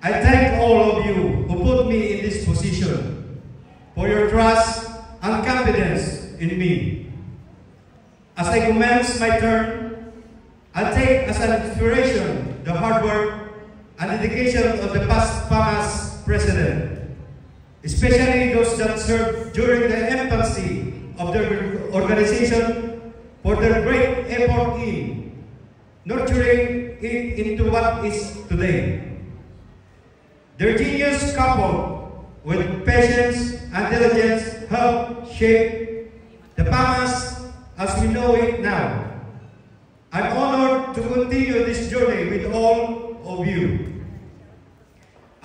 I thank all of you who put me in this position for your trust and confidence in me. As I commence my term, I take as an inspiration the hard work and dedication of the past PAMAS president, especially those that served during the infancy of their organization for their great effort in nurturing it into what is today. Their genius coupled with patience and diligence helped shape the PAMAS as we know it now. I'm honored to continue this journey with all of you.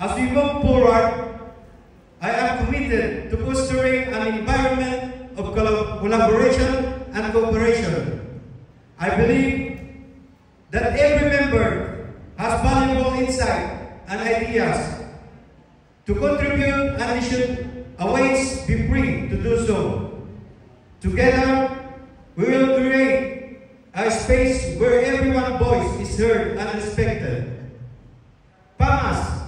As we move forward, I am committed to fostering an environment of collaboration and cooperation. I believe that every member has valuable insight and ideas to contribute, and we should always be free to do so. Together, we will create a space where everyone's voice is heard and respected. PAMAS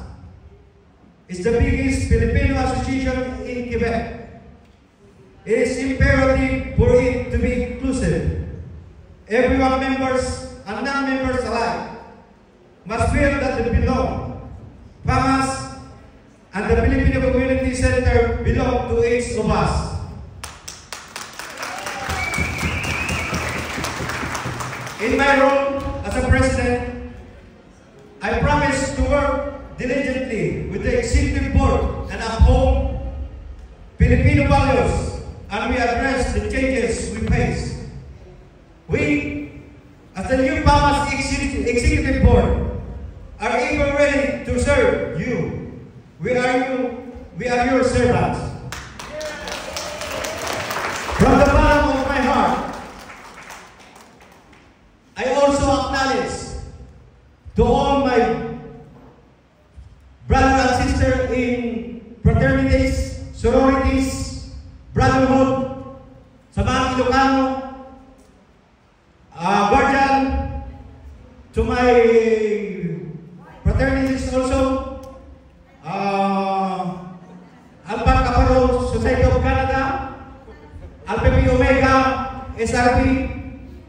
is the biggest Filipino association in Quebec. It is imperative for it to be inclusive. Everyone, members and non-members alike, must feel that they belong. PAMAS and the Filipino Community Center belong to each of us. In my role as a president, I promise to work diligently with the executive board and uphold Filipino values, and we address the changes we face. We, as the new PAMAS executive board, are ever ready to serve you. We are your servants. From the bottom of my heart, I also acknowledge to all my brothers and sisters in fraternities, sororities, brotherhood, sa mga Ilocano, guardian, to my fraternities also, Alpha Kappa Society of Canada, Alpha Pi Omega, SRP,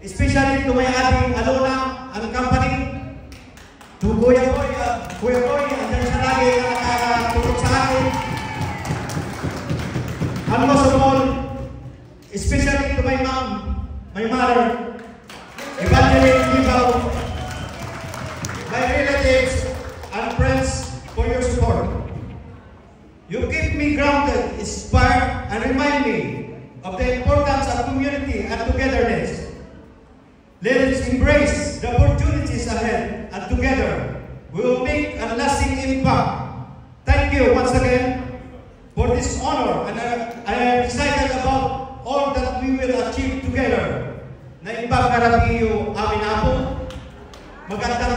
especially to my ating Alona and company, to Kuya Boy, andyan siya lagi na nakatulog sa akin. And most of all, especially to my mom, my mother, Evangeline Libaw, my relatives and friends for your support. You keep me grounded, inspired, and remind me of the importance of community and togetherness. Let us embrace the opportunities ahead, and together we will make a lasting impact. Thank you once again for this honor, and I am excited about all that we will achieve together. Na ibang karabiyo amin ako, magandang